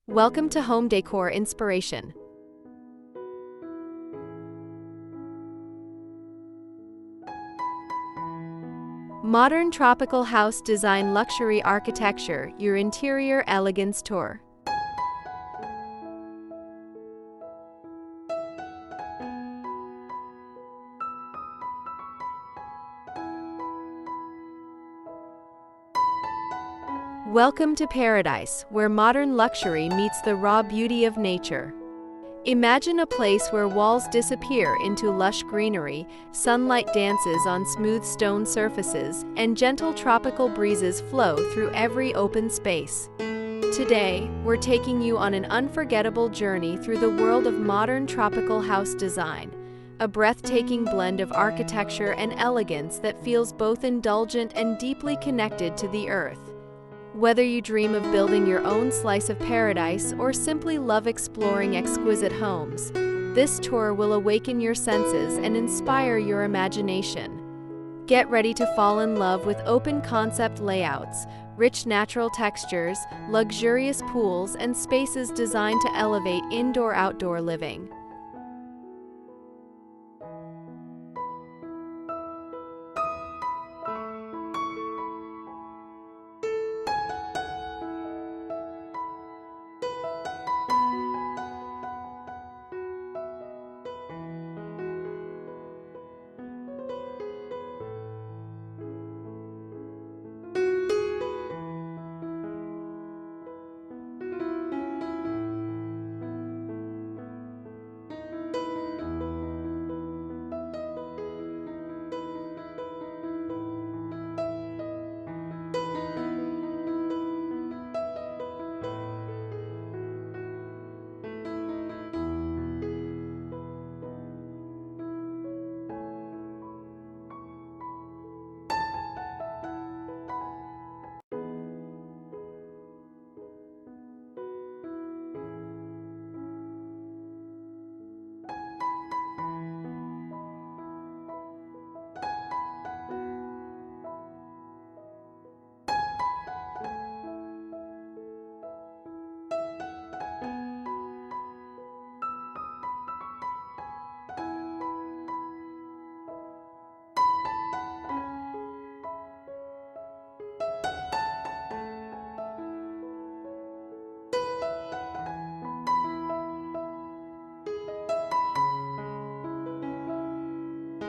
Welcome to Home Decor Inspiration. Modern tropical house design luxury architecture, your interior elegance tour. Welcome to paradise, where modern luxury meets the raw beauty of nature. Imagine a place where walls disappear into lush greenery, sunlight dances on smooth stone surfaces, and gentle tropical breezes flow through every open space. Today, we're taking you on an unforgettable journey through the world of modern tropical house design, a breathtaking blend of architecture and elegance that feels both indulgent and deeply connected to the earth. Whether you dream of building your own slice of paradise or simply love exploring exquisite homes, this tour will awaken your senses and inspire your imagination. Get ready to fall in love with open-concept layouts, rich natural textures, luxurious pools, and spaces designed to elevate indoor-outdoor living.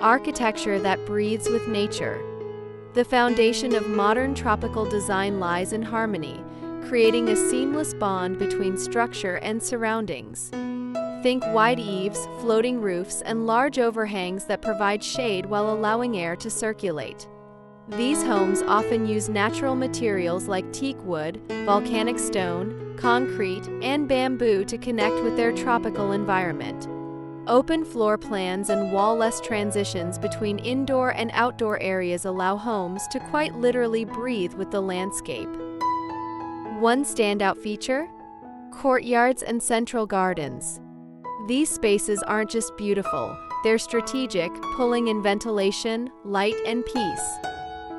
Architecture that breathes with nature. The foundation of modern tropical design lies in harmony, creating a seamless bond between structure and surroundings. Think wide eaves, floating roofs, and large overhangs that provide shade while allowing air to circulate. These homes often use natural materials like teak wood, volcanic stone, concrete, and bamboo to connect with their tropical environment. Open floor plans and wall-less transitions between indoor and outdoor areas allow homes to quite literally breathe with the landscape. One standout feature? Courtyards and central gardens. These spaces aren't just beautiful, they're strategic, pulling in ventilation, light, and peace.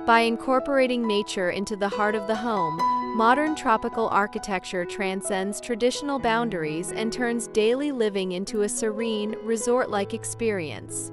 By incorporating nature into the heart of the home, modern tropical architecture transcends traditional boundaries and turns daily living into a serene, resort-like experience.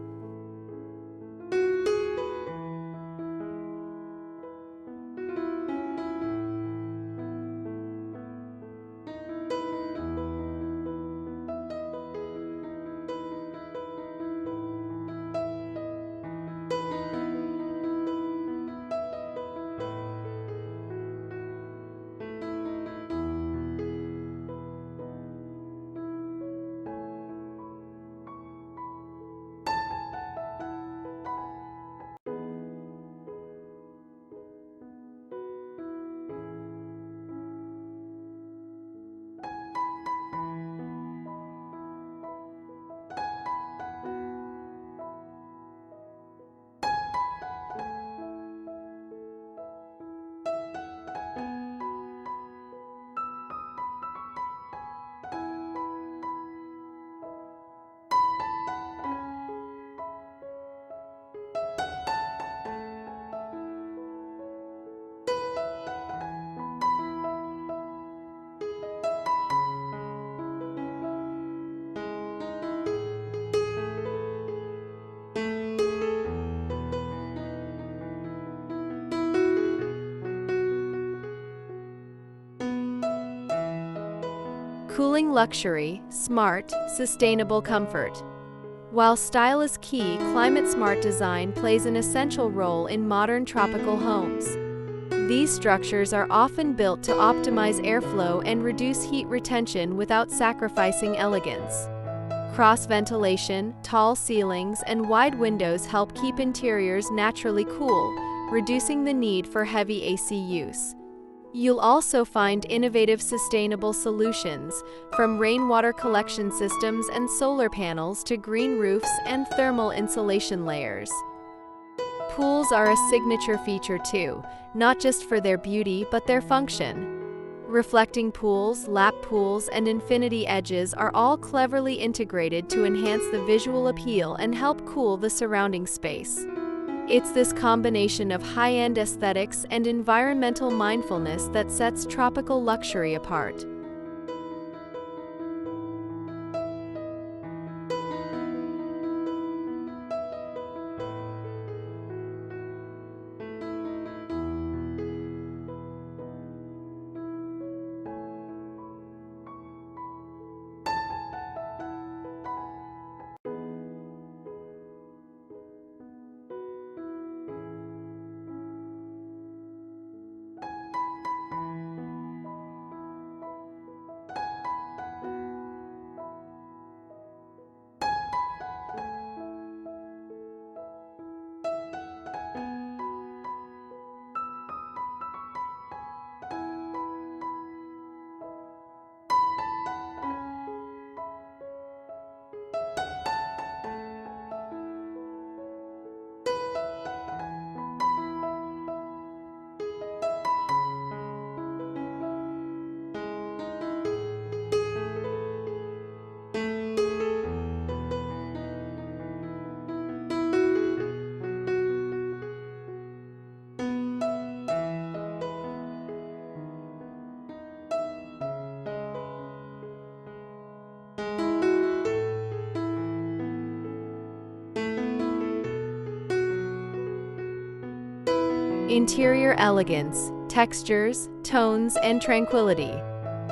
Cooling luxury, smart, sustainable comfort. While style is key, climate-smart design plays an essential role in modern tropical homes. These structures are often built to optimize airflow and reduce heat retention without sacrificing elegance. Cross-ventilation, tall ceilings, and wide windows help keep interiors naturally cool, reducing the need for heavy AC use. You'll also find innovative sustainable solutions, from rainwater collection systems and solar panels to green roofs and thermal insulation layers. Pools are a signature feature too, not just for their beauty but their function. Reflecting pools, lap pools, and infinity edges are all cleverly integrated to enhance the visual appeal and help cool the surrounding space. It's this combination of high-end aesthetics and environmental mindfulness that sets tropical luxury apart. Interior elegance, textures, tones, and tranquility.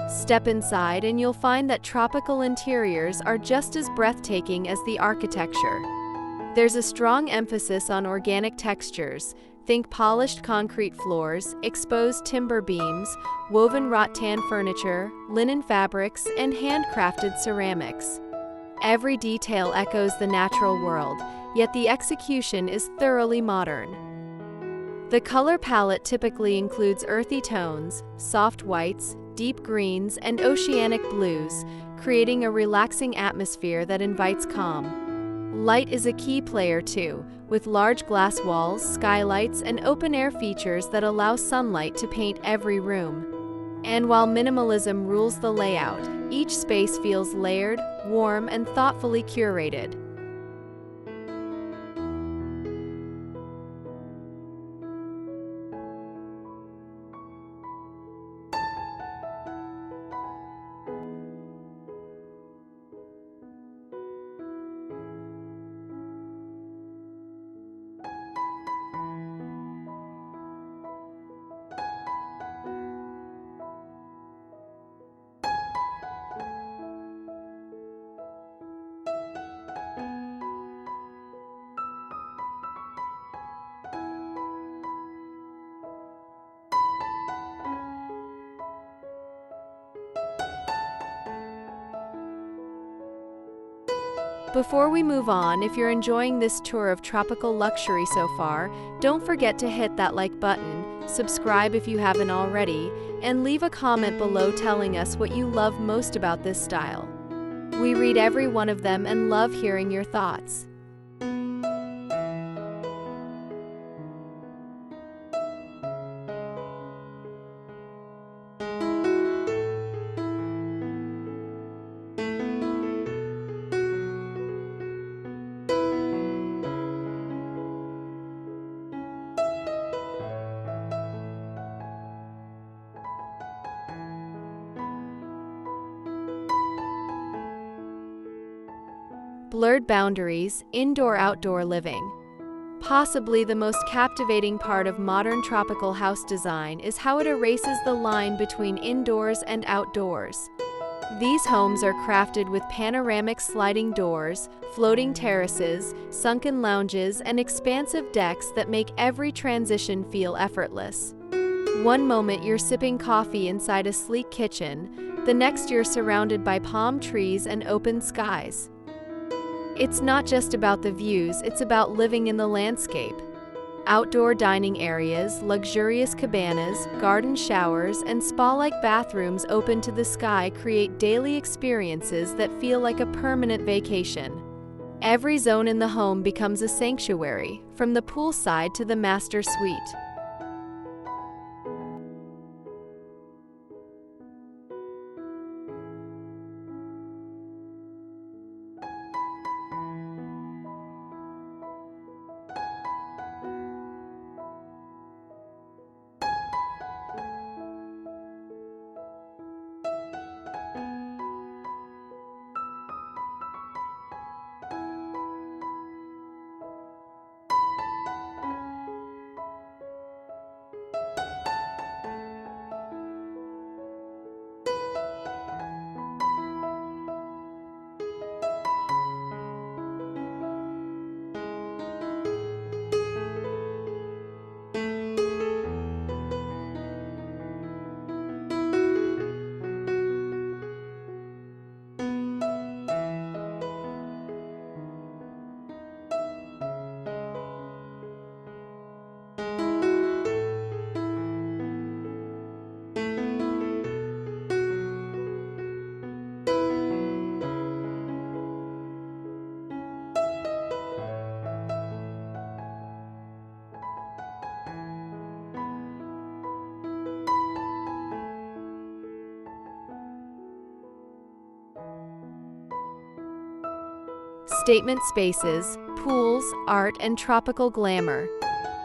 Step inside and you'll find that tropical interiors are just as breathtaking as the architecture. There's a strong emphasis on organic textures. Think polished concrete floors, exposed timber beams, woven rattan furniture, linen fabrics, and handcrafted ceramics. Every detail echoes the natural world, yet the execution is thoroughly modern. The color palette typically includes earthy tones, soft whites, deep greens, and oceanic blues, creating a relaxing atmosphere that invites calm. Light is a key player too, with large glass walls, skylights, and open-air features that allow sunlight to paint every room. And while minimalism rules the layout, each space feels layered, warm, and thoughtfully curated. Before we move on, if you're enjoying this tour of tropical luxury so far, don't forget to hit that like button, subscribe if you haven't already, and leave a comment below telling us what you love most about this style. We read every one of them and love hearing your thoughts. Blurred boundaries, indoor-outdoor living. Possibly the most captivating part of modern tropical house design is how it erases the line between indoors and outdoors. These homes are crafted with panoramic sliding doors, floating terraces, sunken lounges, and expansive decks that make every transition feel effortless. One moment you're sipping coffee inside a sleek kitchen, the next you're surrounded by palm trees and open skies. It's not just about the views, it's about living in the landscape. Outdoor dining areas, luxurious cabanas, garden showers, and spa-like bathrooms open to the sky create daily experiences that feel like a permanent vacation. Every zone in the home becomes a sanctuary, from the poolside to the master suite. Statement spaces, pools, art, and tropical glamour.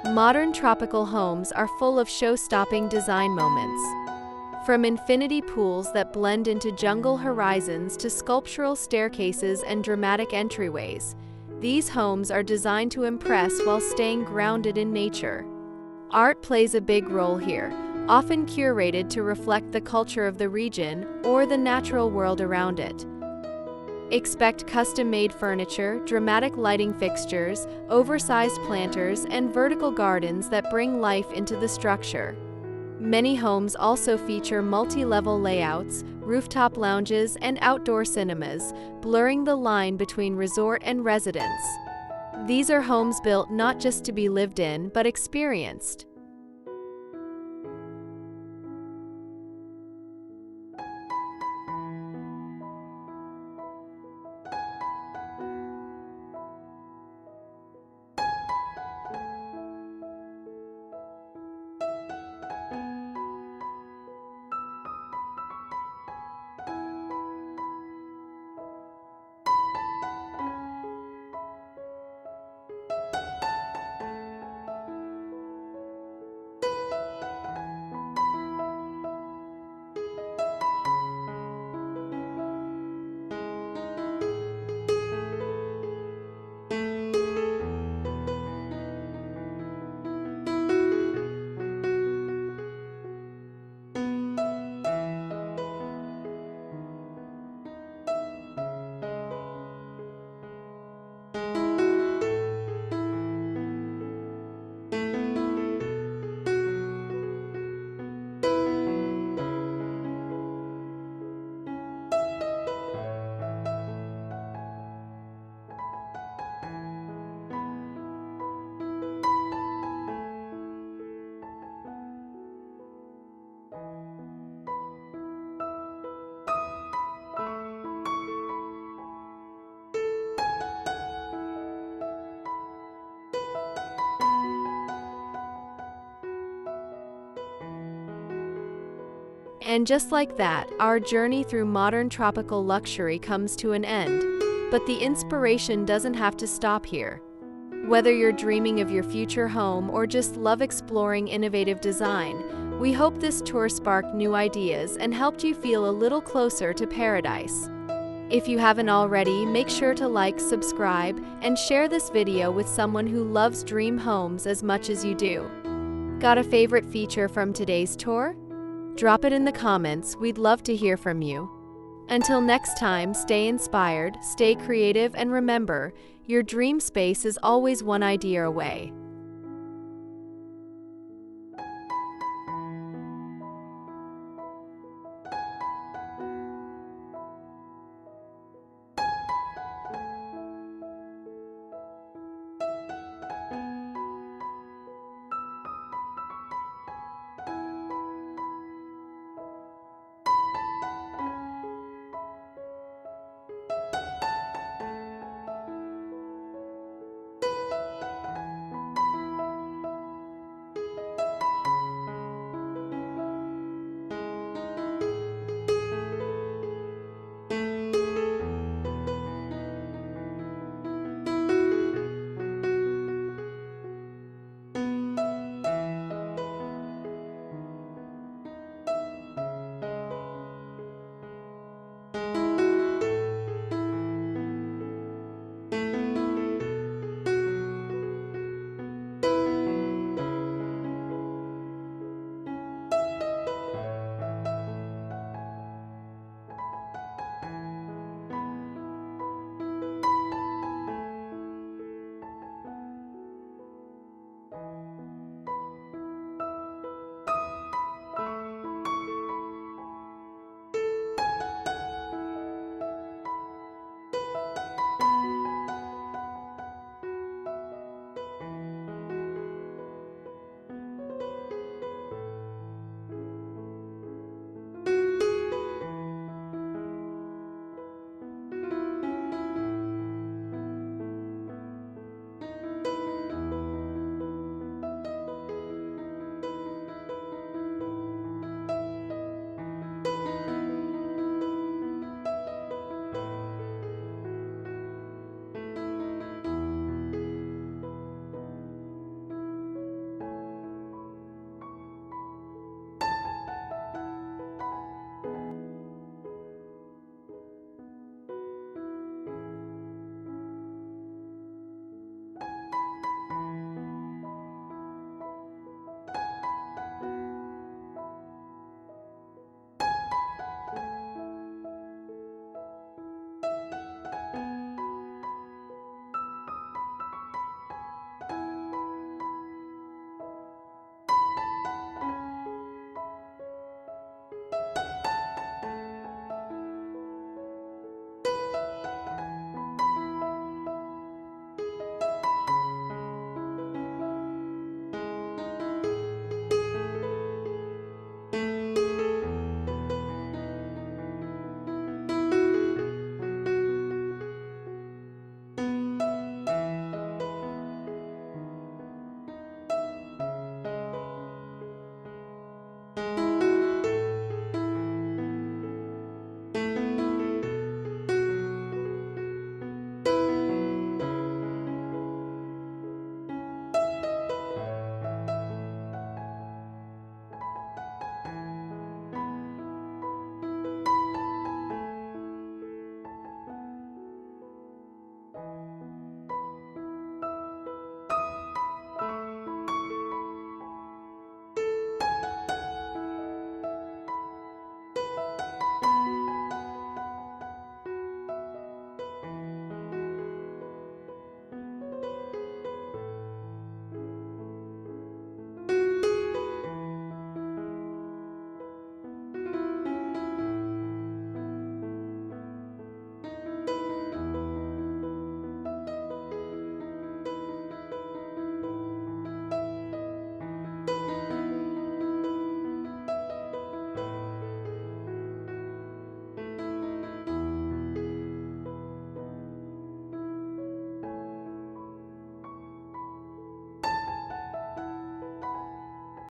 Modern tropical homes are full of show-stopping design moments. From infinity pools that blend into jungle horizons to sculptural staircases and dramatic entryways, these homes are designed to impress while staying grounded in nature. Art plays a big role here, often curated to reflect the culture of the region or the natural world around it. Expect custom-made furniture, dramatic lighting fixtures, oversized planters, and vertical gardens that bring life into the structure. Many homes also feature multi-level layouts, rooftop lounges, and outdoor cinemas, blurring the line between resort and residence. These are homes built not just to be lived in, but experienced. And just like that, our journey through modern tropical luxury comes to an end. But the inspiration doesn't have to stop here. Whether you're dreaming of your future home or just love exploring innovative design, we hope this tour sparked new ideas and helped you feel a little closer to paradise. If you haven't already, make sure to like, subscribe, and share this video with someone who loves dream homes as much as you do. Got a favorite feature from today's tour? Drop it in the comments, we'd love to hear from you. Until next time, stay inspired, stay creative, and remember, your dream space is always one idea away.